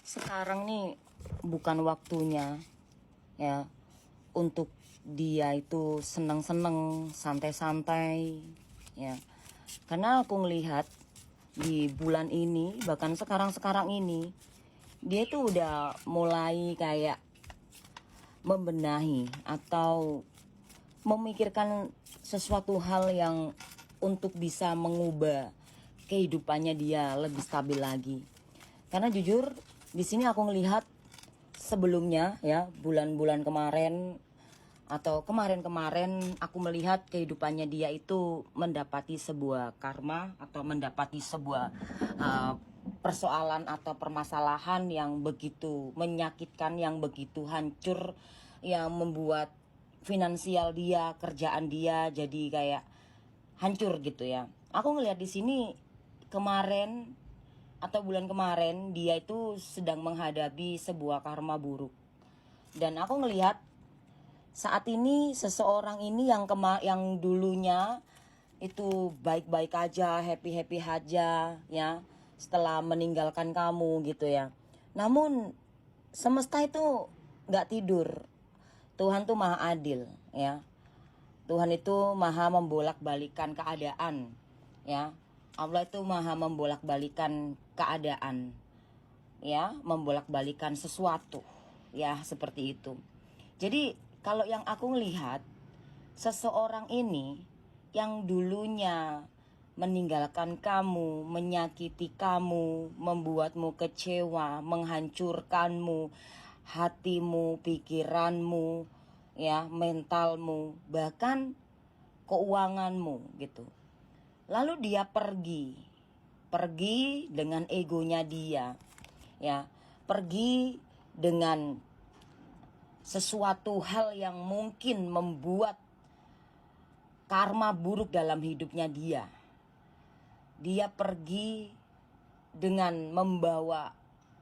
sekarang nih bukan waktunya ya untuk dia itu seneng-seneng, santai-santai ya. Karena aku ngelihat di bulan ini, bahkan sekarang-sekarang ini, dia itu udah mulai kayak membenahi atau memikirkan sesuatu hal yang untuk bisa mengubah kehidupannya dia lebih stabil lagi. Karena jujur di sini aku ngelihat sebelumnya ya, bulan-bulan kemarin atau kemarin-kemarin aku melihat kehidupannya dia itu mendapati sebuah karma atau mendapati sebuah persoalan atau permasalahan yang begitu menyakitkan, yang begitu hancur, yang membuat finansial dia, kerjaan dia jadi kayak hancur gitu ya. Aku ngelihat di sini kemarin atau bulan kemarin dia itu sedang menghadapi sebuah karma buruk. Dan aku ngelihat saat ini seseorang ini yang dulunya itu baik-baik aja, happy-happy aja ya, setelah meninggalkan kamu gitu ya. Namun semesta itu nggak tidur. Tuhan tuh maha adil ya. Tuhan itu maha membolak-balikan keadaan ya. Allah itu maha membolak-balikan keadaan ya, membolak-balikan sesuatu ya, seperti itu. Jadi kalau yang aku lihat, seseorang ini yang dulunya meninggalkan kamu, menyakiti kamu, membuatmu kecewa, menghancurkanmu, hatimu, pikiranmu, ya, mentalmu, bahkan keuanganmu gitu. Lalu dia pergi dengan egonya dia, ya, pergi dengan sesuatu hal yang mungkin membuat karma buruk dalam hidupnya dia. Dia pergi dengan membawa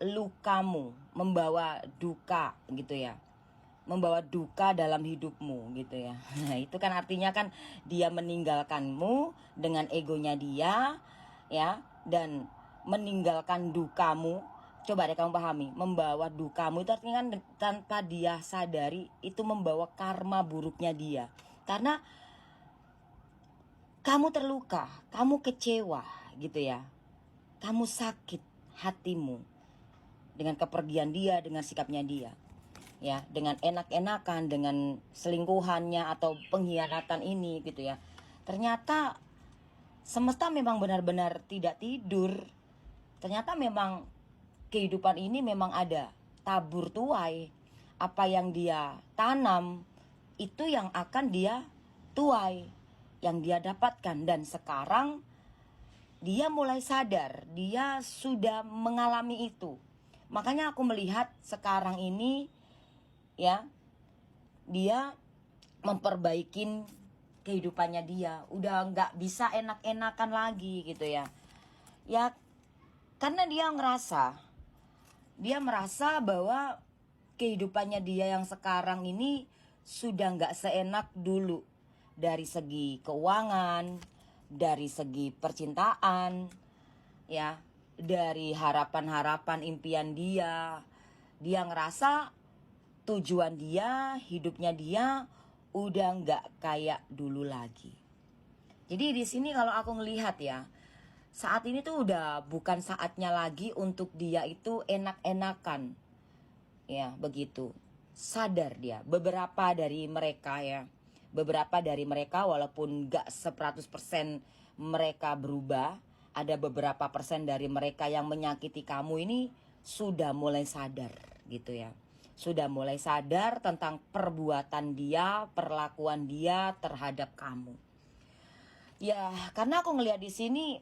lukamu, membawa duka gitu ya. Membawa duka dalam hidupmu gitu ya. Nah, itu kan artinya kan dia meninggalkanmu dengan egonya dia ya, dan meninggalkan dukamu. Coba deh kamu pahami, membawa dukamu itu artinya kan tanpa dia sadari itu membawa karma buruknya dia. Karena kamu terluka, kamu kecewa gitu ya. Kamu sakit hatimu dengan kepergian dia, dengan sikapnya dia. Ya, dengan enak-enakan, dengan selingkuhannya atau pengkhianatan ini gitu ya. Ternyata semesta memang benar-benar tidak tidur. Ternyata memang kehidupan ini memang ada tabur tuai. Apa yang dia tanam itu yang akan dia tuai, yang dia dapatkan. Dan sekarang dia mulai sadar, dia sudah mengalami itu. Makanya aku melihat sekarang ini ya, dia memperbaikin kehidupannya dia. Udah nggak bisa enak-enakan lagi gitu ya. Ya, karena dia merasa bahwa kehidupannya dia yang sekarang ini sudah nggak seenak dulu. Dari segi keuangan, dari segi percintaan, ya, dari harapan-harapan impian dia. Dia ngerasa tujuan dia, hidupnya dia udah nggak kayak dulu lagi. Jadi di sini kalau aku ngelihat ya, saat ini tuh udah bukan saatnya lagi untuk dia itu enak-enakan. Ya, begitu. Sadar dia. Beberapa dari mereka ya. Beberapa dari mereka walaupun gak 100% mereka berubah, ada beberapa persen dari mereka yang menyakiti kamu ini sudah mulai sadar gitu ya. Sudah mulai sadar tentang perbuatan dia, perlakuan dia terhadap kamu. Ya, karena aku ngelihat di sini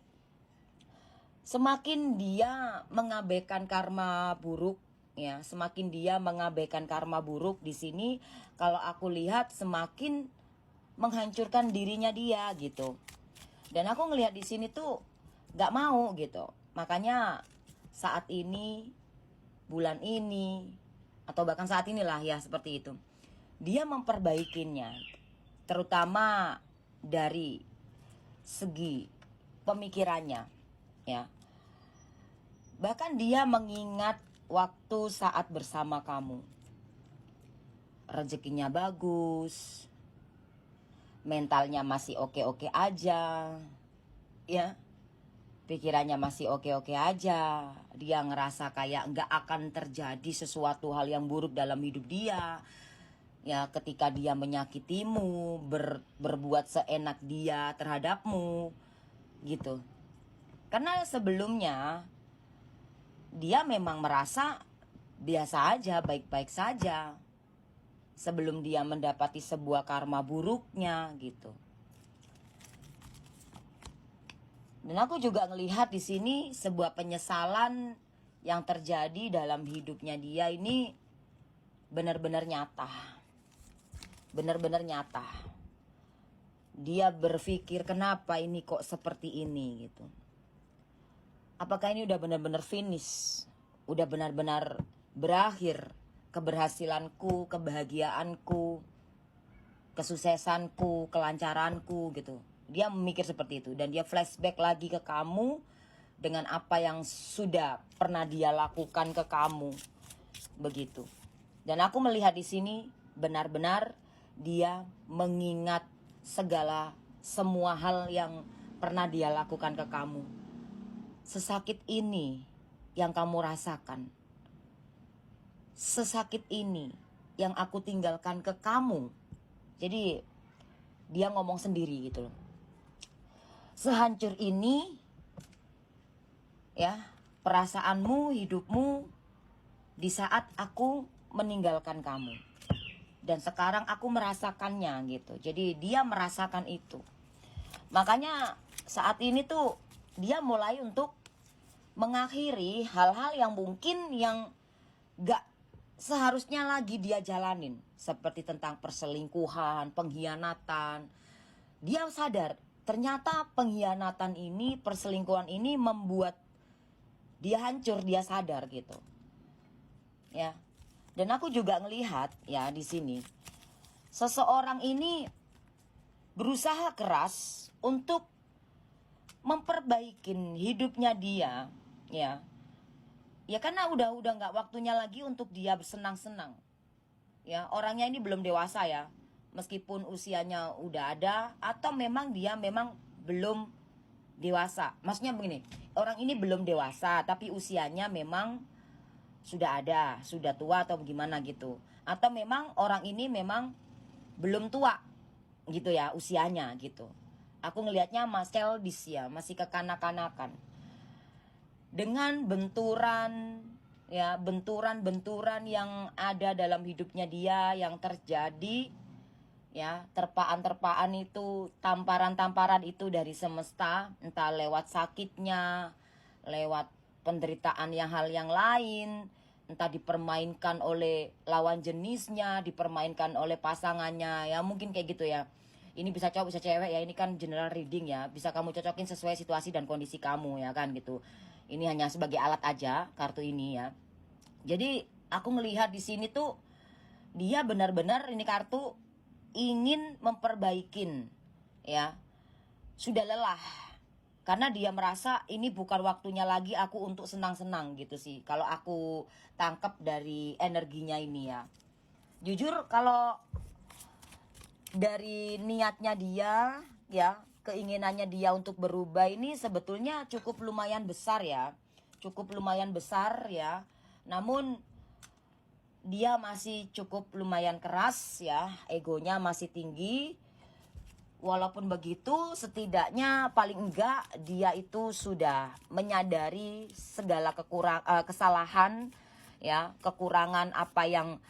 semakin dia mengabaikan karma buruk ya, semakin dia mengabaikan karma buruk di sini, kalau aku lihat semakin menghancurkan dirinya dia gitu. Dan aku ngelihat di sini tuh gak mau gitu. Makanya saat ini, bulan ini, atau bahkan saat inilah ya, seperti itu, dia memperbaikinya, terutama dari segi pemikirannya ya. Bahkan dia mengingat waktu saat bersama kamu. Rezekinya bagus, mentalnya masih oke-oke aja, ya. Pikirannya masih oke-oke aja. Dia ngerasa kayak nggak akan terjadi sesuatu hal yang buruk dalam hidup dia. Ya, ketika dia menyakitimu, berbuat seenak dia terhadapmu, gitu. Karena sebelumnya dia memang merasa biasa aja, baik-baik saja. Sebelum dia mendapati sebuah karma buruknya, gitu. Dan aku juga ngelihat di sini sebuah penyesalan yang terjadi dalam hidupnya dia ini benar-benar nyata. Benar-benar nyata. Dia berpikir kenapa ini kok seperti ini gitu. Apakah ini udah benar-benar finish? Udah benar-benar berakhir keberhasilanku, kebahagiaanku, kesuksesanku, kelancaranku gitu. Dia memikir seperti itu dan dia flashback lagi ke kamu dengan apa yang sudah pernah dia lakukan ke kamu. Begitu. Dan aku melihat di sini benar-benar dia mengingat semua hal yang pernah dia lakukan ke kamu. Sesakit ini yang kamu rasakan. Sesakit ini yang aku tinggalkan ke kamu. Jadi dia ngomong sendiri gitu loh. Sehancur ini ya perasaanmu, hidupmu di saat aku meninggalkan kamu. Dan sekarang aku merasakannya gitu. Jadi dia merasakan itu. Makanya saat ini tuh dia mulai untuk mengakhiri hal-hal yang mungkin yang gak seharusnya lagi dia jalanin. Seperti tentang perselingkuhan, pengkhianatan. Dia sadar ternyata pengkhianatan ini, perselingkuhan ini membuat dia hancur, dia sadar gitu. Ya. Dan aku juga ngelihat ya di sini seseorang ini berusaha keras untuk memperbaikin hidupnya dia, ya. Ya karena udah nggak waktunya lagi untuk dia bersenang-senang. Ya, orangnya ini belum dewasa ya. Meskipun usianya udah ada atau memang dia memang belum dewasa. Maksudnya begini, orang ini belum dewasa tapi usianya memang sudah ada, sudah tua atau gimana gitu. Atau memang orang ini memang belum tua gitu ya usianya gitu. Aku ngelihatnya masih childish ya, masih kekanak-kanakan. Dengan benturan yang ada dalam hidupnya dia yang terjadi ya, terpaan itu, tamparan itu dari semesta, entah lewat sakitnya, lewat penderitaan hal yang lain, entah dipermainkan oleh lawan jenisnya, dipermainkan oleh pasangannya, ya mungkin kayak gitu ya. Ini bisa cowok bisa cewek ya, ini kan general reading ya, bisa kamu cocokin sesuai situasi dan kondisi kamu ya kan gitu. Ini hanya sebagai alat aja kartu ini ya. Jadi aku melihat di sini tuh dia benar-benar ini kartu ingin memperbaikin ya. Sudah lelah karena dia merasa ini bukan waktunya lagi aku untuk senang-senang gitu sih. Kalau aku tangkap dari energinya ini ya. Jujur kalau dari niatnya dia ya, keinginannya dia untuk berubah ini sebetulnya cukup lumayan besar ya. Cukup lumayan besar ya. Namun dia masih cukup lumayan keras ya, egonya masih tinggi. Walaupun begitu, setidaknya paling enggak dia itu sudah menyadari segala kesalahan ya, kekurangan apa yang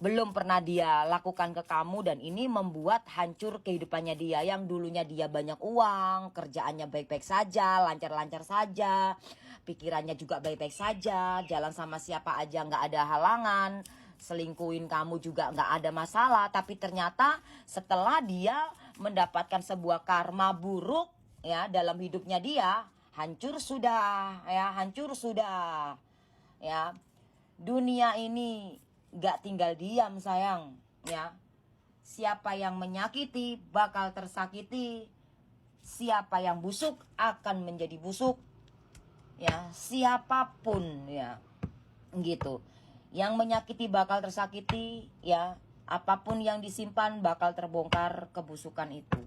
belum pernah dia lakukan ke kamu, dan ini membuat hancur kehidupannya dia. Yang dulunya dia banyak uang, kerjaannya baik-baik saja, lancar-lancar saja, pikirannya juga baik-baik saja, jalan sama siapa aja nggak ada halangan, selingkuhin kamu juga nggak ada masalah. Tapi ternyata setelah dia mendapatkan sebuah karma buruk ya dalam hidupnya dia, hancur sudah ya, hancur sudah ya. Dunia ini gak tinggal diam sayang ya. Siapa yang menyakiti bakal tersakiti. Siapa yang busuk akan menjadi busuk ya. Siapapun ya, gitu. Yang menyakiti bakal tersakiti, ya. Apapun yang disimpan bakal terbongkar kebusukan itu.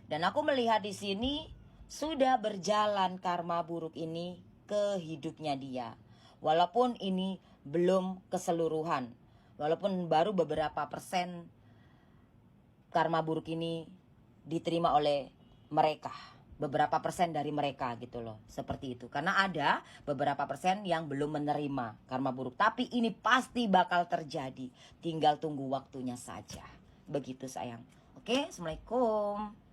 Dan aku melihat di sini sudah berjalan karma buruk ini ke hidupnya dia. Walaupun ini belum keseluruhan, walaupun baru beberapa persen karma buruk ini diterima oleh mereka, beberapa persen dari mereka gitu loh, seperti itu. Karena ada beberapa persen yang belum menerima karma buruk, tapi ini pasti bakal terjadi, tinggal tunggu waktunya saja. Begitu sayang. Oke, assalamualaikum.